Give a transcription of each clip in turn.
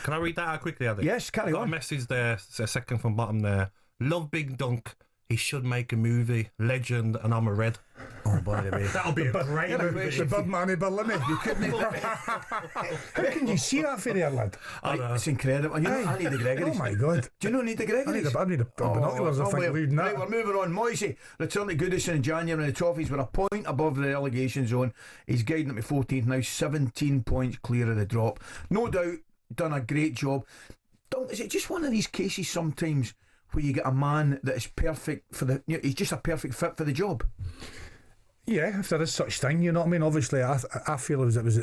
Can I read that out quickly, Addy? Yes, carry Got on. a message there, a second from bottom there. Love Big Dunk. He should make a movie. Legend, and I'm a red. Oh, by the way. That'll be a great movie. The Birdman of Berlin. You couldn't. How can you see that for there, lad? It's incredible. You know, I need the Gregories. Oh my God. Do you not need the Gregories? I need the binoculars if I'm reading that. Right, we're moving on. Moyes returned to Goodison in January, and the Toffees were a point above the relegation zone. He's guiding them to 14th now, 17 points clear of the drop. No doubt, done a great job. Is it just one of these cases sometimes where you get a man that is perfect for the, he's just a perfect fit for the job? Yeah, if there is such thing, you know what I mean. Obviously, I feel it was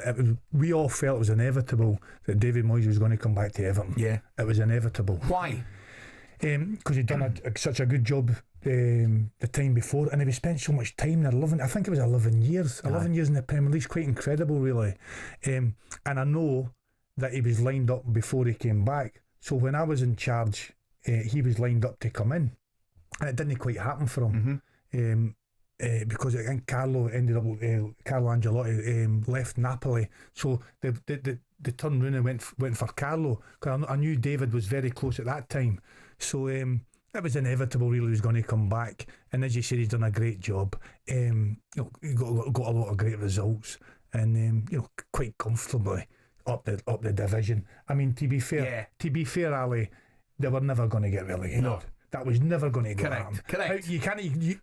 we all felt it was inevitable that David Moyes was going to come back to Everton. Yeah, it was inevitable. Why? Because he'd done such a good job the time before, and he spent so much time there. I think it was 11 years. 11 years in the Premier League, quite incredible, really. And I know that he was lined up before he came back. So when I was in charge, he was lined up to come in, and it didn't quite happen for him. Because I think Carlo Ancelotti left Napoli, so they turned round and went for Carlo, because I knew David was very close at that time, so it was inevitable really he was going to come back. And as you said, he's done a great job. He got a lot of great results, and quite comfortably up the division. I mean, to be fair, Ali, they were never going to get relegated. No. That was never going to happen. Correct.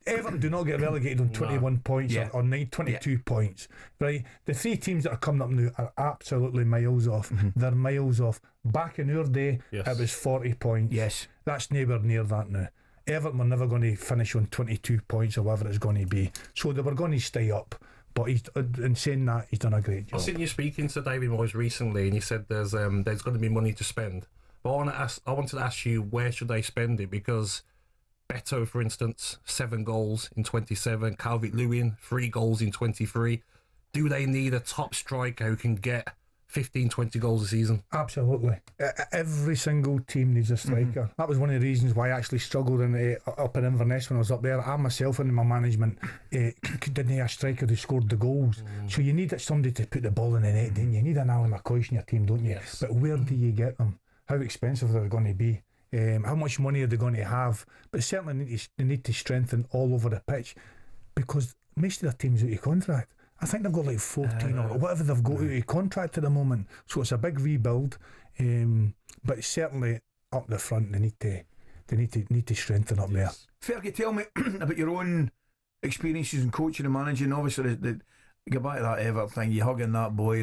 Everton do not get relegated on 21 points or 22 points. Right? The three teams that are coming up now are absolutely miles off. They're miles off. Back in our day, it was 40 points. Yes. That's nowhere near that now. Everton were never going to finish on 22 points or whatever it's going to be. So they were going to stay up. But in saying that, he's done a great job. I've seen you speaking to David Moyes recently, and you said there's going to be money to spend. But I wanted to ask you, where should they spend it? Because Beto, for instance, 7 goals in 27. Calvert-Lewin, 3 goals in 23. Do they need a top striker who can get 15, 20 goals a season? Absolutely. Every single team needs a striker. That was one of the reasons why I actually struggled up in Inverness when I was up there. I myself in my management didn't have a striker who scored the goals. So you need somebody to put the ball in the net, don't you? You need an McCoist in your team, don't you? Yes. But where do you get them? How expensive are they going to be? How much money are they going to have? But certainly they need to strengthen all over the pitch, because most of their teams out of contract. I think they've got like 14 or whatever they've got out of contract at the moment. So it's a big rebuild, but certainly up the front they need to strengthen up there. Fergie, tell me about your own experiences in coaching and managing. Obviously, go back to that Everton thing, you hugging that boy,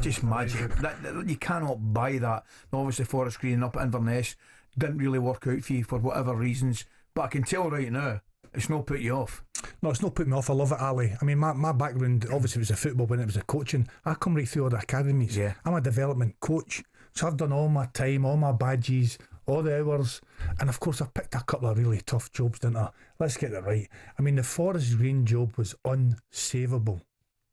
just magic. That you cannot buy that. Obviously, Forest Green up at Inverness didn't really work out for you for whatever reasons, but I can tell right now it's not put you off. No, it's not put me off. I love it, Ali. I mean, my background obviously was the football, when it was the coaching. I come right through all the academies. I'm a development coach, so I've done all my time, all my badges, all the hours, and of course I picked a couple of really tough jobs, didn't I? Let's get it right. I mean, the Forest Green job was unsavable,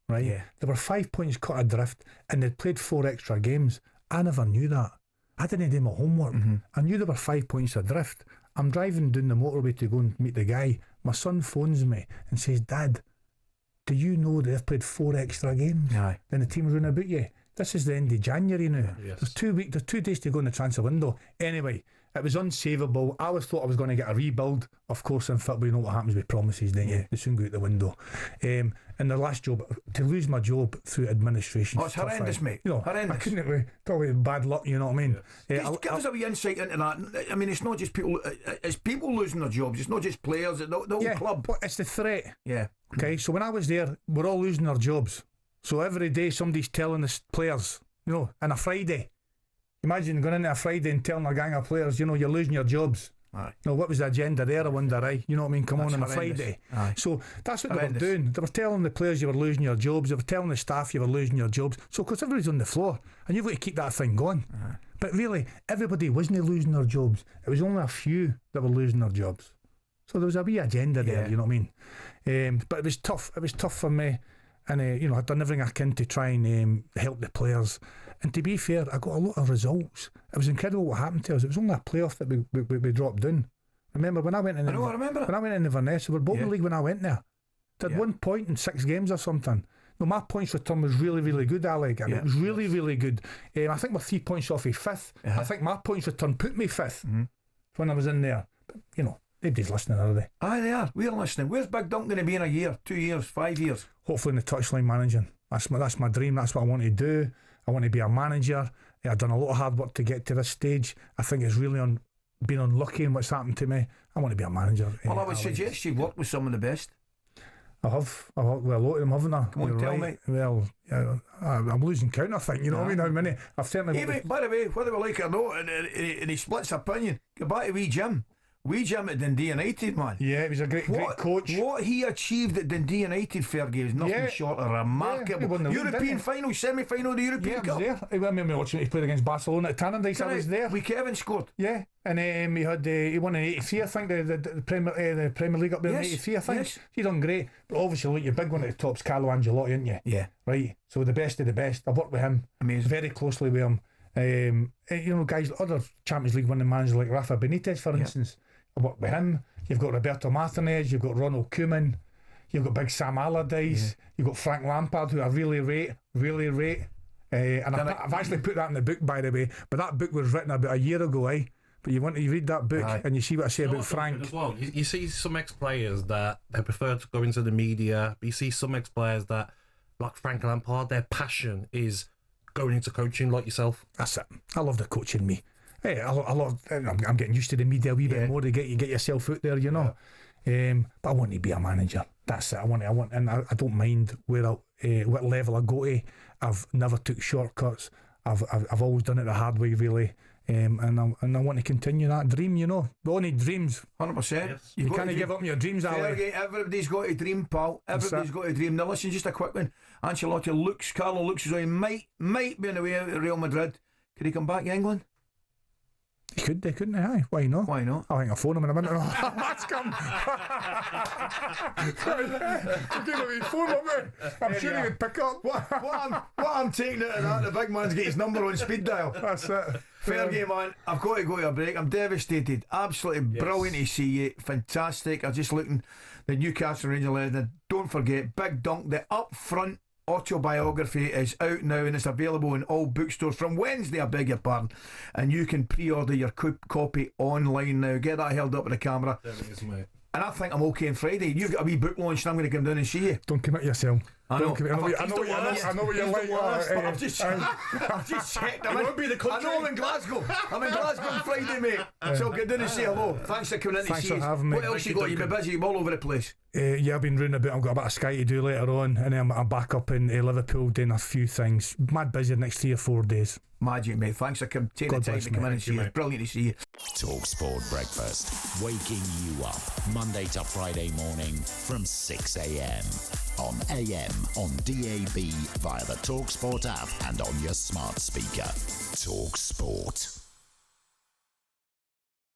right? There were 5 points cut adrift, and they'd played 4 extra games. I never knew that. I didn't do my homework. I knew there were 5 points adrift. I'm driving down the motorway to go and meet the guy. My son phones me and says, "Dad, do you know they've played 4 extra games? Then the team's running about you. This is the end of January now. There's 2 weeks, there's 2 days to go in the transfer window." Anyway, it was unsavable. I always thought I was going to get a rebuild. Of course, in football, you know what happens with promises, don't you? They soon go out the window. And the last job, to lose my job through administration. Oh, it's horrendous, mate. Horrendous. I couldn't probably bad luck, you know what I mean? Give us a wee insight into that. I mean, it's not just people, it's people losing their jobs. It's not just players, it's the whole club. But it's the threat. Okay, so when I was there, we're all losing our jobs. So every day somebody's telling the players, on a Friday. Imagine going into a Friday and telling a gang of players, you're losing your jobs. What was the agenda there? I wonder, you know what I mean? Come on a Friday. So that's what they were doing. They were telling the players you were losing your jobs. They were telling the staff you were losing your jobs. So because everybody's on the floor, and you've got to keep that thing going. But really, everybody wasn't losing their jobs. It was only a few that were losing their jobs. So there was a wee agenda there, you know what I mean? But it was tough. It was tough for me. And I'd done everything I can to try and help the players. And to be fair, I got a lot of results. It was incredible what happened to us. It was only a playoff that we dropped down. Remember when I went in? I remember. When I went in Inverness, we were both in the league when I went there. Did 1 point in 6 games or something. No, my points return was really, really good, Alec. It was really, really good. I think we're 3 points off of 5th. I think my points return put me 5th when I was in there. But, you know, nobody's listening, are they? Aye, they are. We're listening. Where's Big Dunk going to be in a year, 2 years, 5 years? Hopefully in the touchline managing. That's my dream. That's what I want to do. I want to be a manager. I've done a lot of hard work to get to this stage. I think it's really been unlucky in what's happened to me. I want to be a manager. Well, I would suggest you've worked with some of the best. I have. I've worked with a lot of them, haven't I? Come on, tell me. Well, I'm losing count, I think. You know what I mean? How many? I've certainly. By the way, whether we like it or not, and he splits opinion. Go back to wee Jim. Wee Jim at Dundee United, man. Yeah, he was a great coach. What he achieved at Dundee United, Fergie, was nothing short of remarkable. European final, semi-final of the European Cup. Yeah, I remember watching he played against Barcelona at Tannadice. I was there. We Kevin scored. Yeah, and he won in '83. I think the Premier League up there in '83. I think he done great. But obviously, look, your big one at the top's Carlo Ancelotti, isn't you? Yeah. Right. So the best of the best. I've worked with him. Amazing. Very closely with him. You know, guys, other Champions League winning managers like Rafa Benitez, for instance. I worked with him. You've got Roberto Martinez, you've got Ronald Koeman, you've got big Sam Allardyce, you've got Frank Lampard, who I really rate. And I've actually put that in the book, by the way. But that book was written about a year ago, But you read that book and you see what I say about Frank. As well, you see some ex-players that they prefer to go into the media. But you see some ex-players that, like Frank Lampard, their passion is going into coaching, like yourself. That's it. I love the coaching me. Hey, I'm getting used to the media a wee bit more to get yourself out there, you know. But I want to be a manager. That's it. And I don't mind what level I go to. I've never took shortcuts. I've always done it the hard way, really. And I want to continue that dream, you know. We all need dreams. 100%. Yes. You can't give up your dreams, Ali. Everybody's got a dream, pal. Everybody's got a dream. Now listen, just a quick one. Carlo looks as though he might be on the way out of Real Madrid. Could he come back to England? He could, couldn't he? Aye. Why not? I think I'll phone him in a minute. That's come. I'm sure he would pick up. What I'm taking out of that, the big man's got his number on speed dial. That's it. Fergie, man, I've got to go to a break. I'm devastated. Absolutely brilliant to see you. Fantastic. I'm just looking the Newcastle Rangers legend. Don't forget, Big Dunk, the up front autobiography is out now and it's available in all bookstores from Wednesday, I beg your pardon, and you can pre-order your copy online now. Get that held up with the camera. There it is, mate. And I think I'm okay on Friday. You've got a wee book launch and I'm going to come down and see you. Don't commit yourself. I know what you're like. I've just checked. I know I'm in Glasgow. I'm in Glasgow on Friday, mate. So I'll get down and say hello. Thanks for coming in to see us. What else you got? You've been busy all over the place. I've been running about. I've got a bit of Sky to do later on, and then I'm back up in Liverpool doing a few things. Mad busy the next 3 or 4 days. Magic, mate. Thanks for taking the time to come in and see us. Brilliant to see you. talkSPORT Breakfast, waking you up Monday to Friday morning from 6 a.m. on AM, on DAB, via the talkSPORT app and on your smart speaker. talkSPORT.